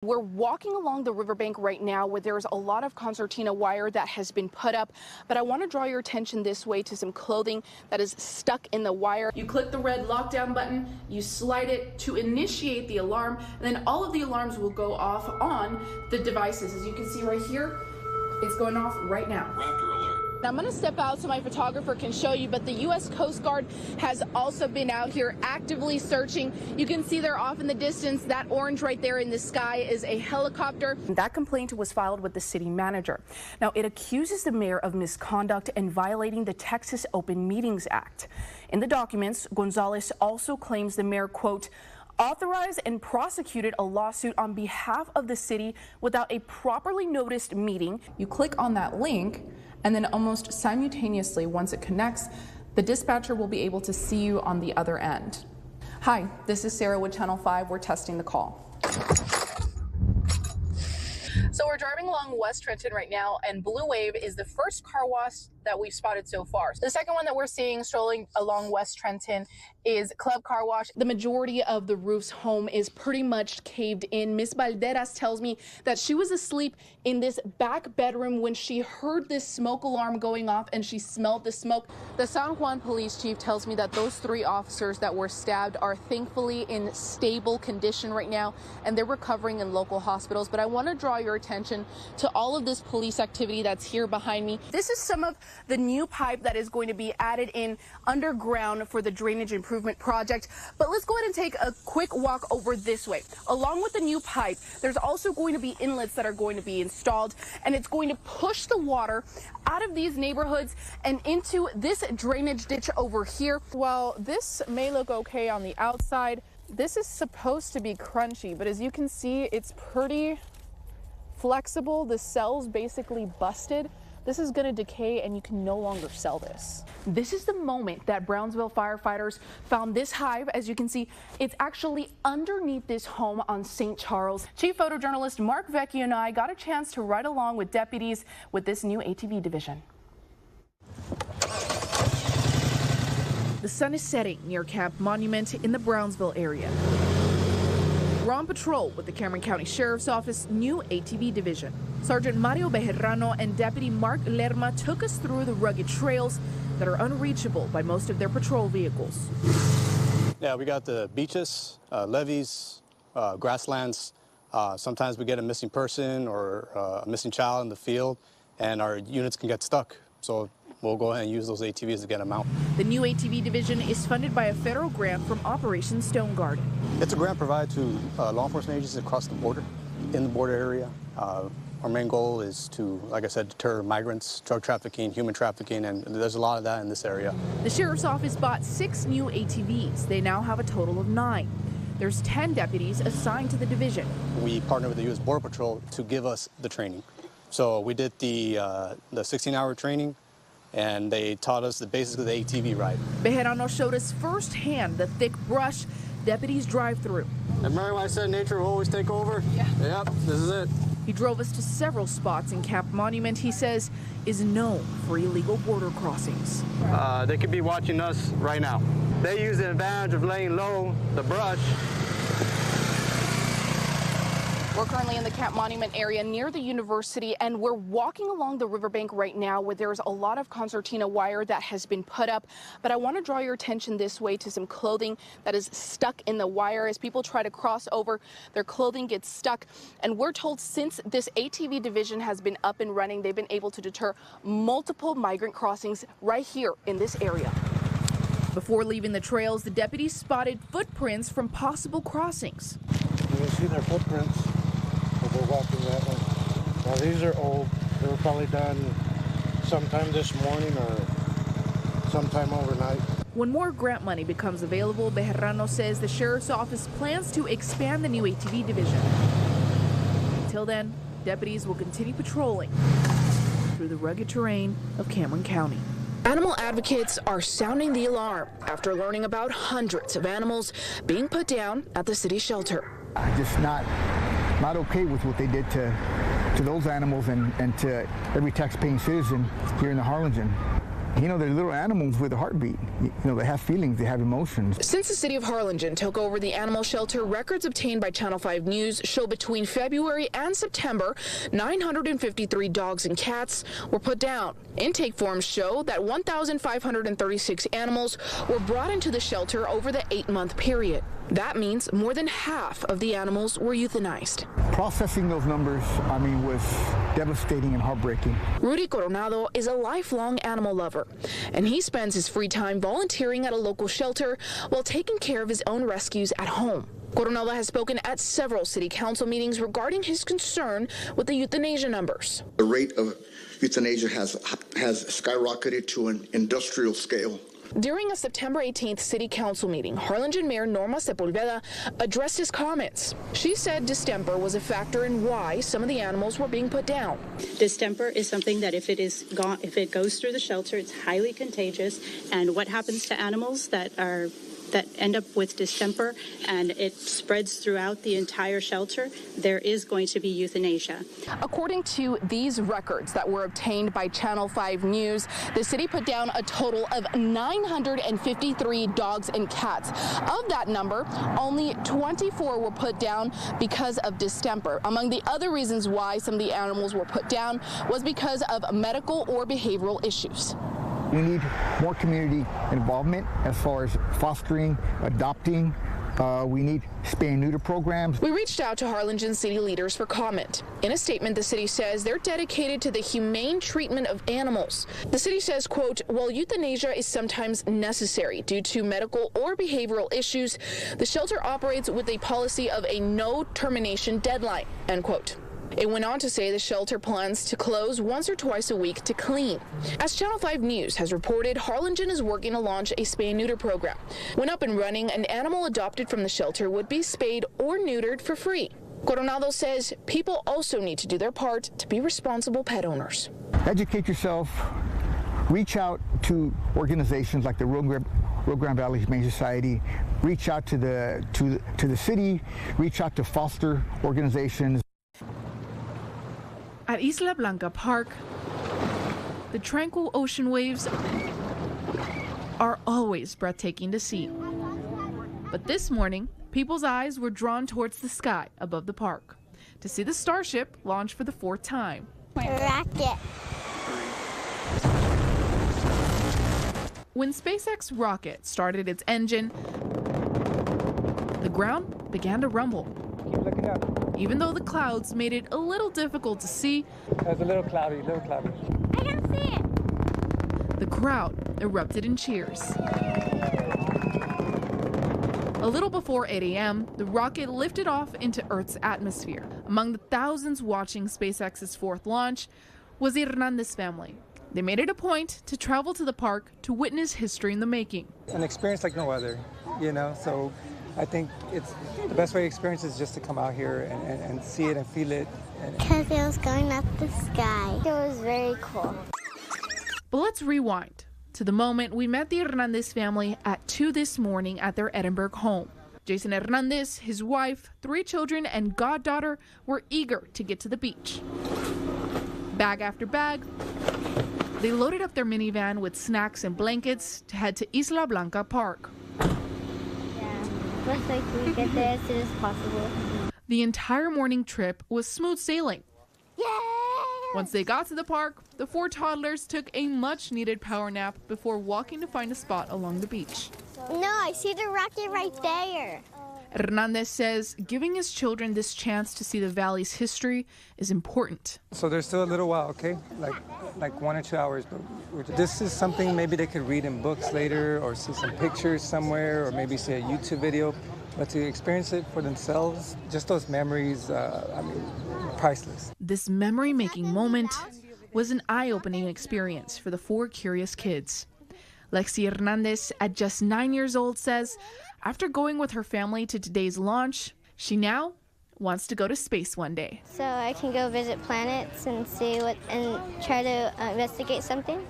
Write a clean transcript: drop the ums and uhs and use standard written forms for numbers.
We're walking along the riverbank right now where there's a lot of concertina wire that has been put up, but I want to draw your attention this way to some clothing that is stuck in the wire. You click the red lockdown button, you slide it to initiate the alarm, and then all of the alarms will go off on the devices. As you can see right here, it's going off right now. Raptor alert. Now I'm going to step out so my photographer can show you, but the U.S. Coast Guard has also been out here actively searching. You can see they're off in the distance. That orange right there in the sky is a helicopter. That complaint was filed with the city manager. Now it accuses the mayor of misconduct and violating the Texas Open Meetings Act. In the documents, Gonzalez also claims the mayor, quote, authorized and prosecuted a lawsuit on behalf of the city without a properly noticed meeting. You click on that link, and then almost simultaneously, once it connects, the dispatcher will be able to see you on the other end. Hi, this is Sarah with Channel 5. We're testing the call. So we're driving along West Trenton right now, and Blue Wave is the first car wash that we've spotted so far. The second one that we're seeing strolling along West Trenton is Club Car Wash. The majority of the roof's home is pretty much caved in. Miss Valderas tells me that she was asleep in this back bedroom when she heard this smoke alarm going off and she smelled the smoke. The San Juan police chief tells me that those 3 officers that were stabbed are thankfully in stable condition right now, and they're recovering in local hospitals. But I want to draw your attention to all of this police activity that's here behind me. This is some of the new pipe that is going to be added in underground for the drainage improvement project. But let's go ahead and take a quick walk over this way. Along with the new pipe, there's also going to be inlets that are going to be installed, and it's going to push the water out of these neighborhoods and into this drainage ditch over here. While this may look okay on the outside, this is supposed to be crunchy, but as you can see, it's pretty flexible. The cell's basically busted. This is going to decay and you can no longer sell this. This is the moment that Brownsville firefighters found this hive. As you can see, it's actually underneath this home on St. Charles. Chief photojournalist Mark Vecchio and I got a chance to ride along with deputies with this new ATV division. The sun is setting near Camp Monument in the Brownsville area. We're on patrol with the Cameron County Sheriff's Office new ATV division. Sergeant Mario Bejarano and Deputy Mark Lerma took us through the rugged trails that are unreachable by most of their patrol vehicles. Yeah, we got the beaches, levees, grasslands. Sometimes we get a missing person or a missing child in the field, and our units can get stuck. So we'll go ahead and use those ATVs to get them out. The new ATV division is funded by a federal grant from Operation Stone Garden. It's a grant provided to law enforcement agencies across the border, in the border area. Our main goal is to, like I said, deter migrants, drug trafficking, human trafficking, and there's a lot of that in this area. The Sheriff's Office bought 6 new ATVs. They now have a total of 9. There's 10 deputies assigned to the division. We partnered with the U.S. Border Patrol to give us the training. So we did the 16-hour training, and they taught us the basics of the ATV ride. Bejarano showed us firsthand the thick brush deputies drive through. Remember when I said nature will always take over? Yeah. Yep, this is it. He drove us to several spots in Camp Monument he says is known for illegal border crossings. They could be watching us right now. They use the advantage of laying low the brush. We're currently in the Camp Monument area near the university, and we're walking along the riverbank right now where there's a lot of concertina wire that has been put up. But I want to draw your attention this way to some clothing that is stuck in the wire. As people try to cross over, their clothing gets stuck. And we're told since this ATV division has been up and running, they've been able to deter multiple migrant crossings right here in this area. Before leaving the trails, the deputies spotted footprints from possible crossings. You can see their footprints. We're walking that way. Now these are old. They were probably done sometime this morning or sometime overnight. When more grant money becomes available, Bejarano says the Sheriff's Office plans to expand the new ATV division. Until then, deputies will continue patrolling through the rugged terrain of Cameron County. Animal advocates are sounding the alarm after learning about hundreds of animals being put down at the city shelter. I'm just not okay with what they did to those animals and to every tax-paying citizen here in the Harlingen. You know, they're little animals with a heartbeat. You know, they have feelings, they have emotions. Since the city of Harlingen took over the animal shelter, records obtained by Channel 5 News show between February and September, 953 dogs and cats were put down. Intake forms show that 1,536 animals were brought into the shelter over the 8-month period. That means more than half of the animals were euthanized. Processing those numbers, I mean, was devastating and heartbreaking. Rudy Coronado is a lifelong animal lover, and he spends his free time volunteering at a local shelter while taking care of his own rescues at home. Coronado has spoken at several city council meetings regarding his concern with the euthanasia numbers. The rate of euthanasia has skyrocketed to an industrial scale. During a September 18th city council meeting, Harlingen Mayor Norma Sepulveda addressed his comments. She said distemper was a factor in why some of the animals were being put down. Distemper is something that if it goes through the shelter, it's highly contagious. And what happens to animals that end up with distemper and it spreads throughout the entire shelter, there is going to be euthanasia. According to these records that were obtained by Channel 5 News, the city put down a total of 953 dogs and cats. Of that number, only 24 were put down because of distemper. Among the other reasons why some of the animals were put down was because of medical or behavioral issues. We need more community involvement as far as fostering, adopting. We need spay and neuter programs. We reached out to Harlingen city leaders for comment. In a statement, the city says they're dedicated to the humane treatment of animals. The city says, quote, while euthanasia is sometimes necessary due to medical or behavioral issues, the shelter operates with a policy of a no termination deadline, end quote. It went on to say the shelter plans to close once or twice a week to clean. As Channel 5 News has reported, Harlingen is working to launch a spay and neuter program. When up and running, an animal adopted from the shelter would be spayed or neutered for free. Coronado says people also need to do their part to be responsible pet owners. Educate yourself. Reach out to organizations like the Rio Grande Valley Humane Society. Reach out to the city. Reach out to foster organizations. At Isla Blanca Park, the tranquil ocean waves are always breathtaking to see. But this morning, people's eyes were drawn towards the sky above the park to see the Starship launch for the 4th time. Rocket. When SpaceX rocket started its engine, the ground began to rumble. Keep looking up. Even though the clouds made it a little difficult to see. It's a little cloudy, I don't see it. The crowd erupted in cheers. A little before 8 a.m., the rocket lifted off into Earth's atmosphere. Among the thousands watching SpaceX's 4th launch was the Hernandez family. They made it a point to travel to the park to witness history in the making. An experience like no other, you know, so I think it's the best way to experience is just to come out here and see it and feel it. Because it was going up the sky. It was very cool. But let's rewind to the moment we met the Hernandez family at 2 this morning at their Edinburgh home. Jason Hernandez, his wife, 3 children, and goddaughter were eager to get to the beach. Bag after bag, they loaded up their minivan with snacks and blankets to head to Isla Blanca Park. Looks like we get there as soon as possible. The entire morning trip was smooth sailing. Yay! Once they got to the park, the 4 toddlers took a much-needed power nap before walking to find a spot along the beach. No, I see the rocket right there. Hernandez says giving his children this chance to see the valley's history is important. So there's still a little while, okay? Like 1 or 2 hours. But this is something maybe they could read in books later or see some pictures somewhere or maybe see a YouTube video. But to experience it for themselves, just those memories, priceless. This memory-making moment was an eye-opening experience for the 4 curious kids. Lexi Hernandez, at just 9 years old, says after going with her family to today's launch, she now wants to go to space one day. So I can go visit planets and see and try to investigate something.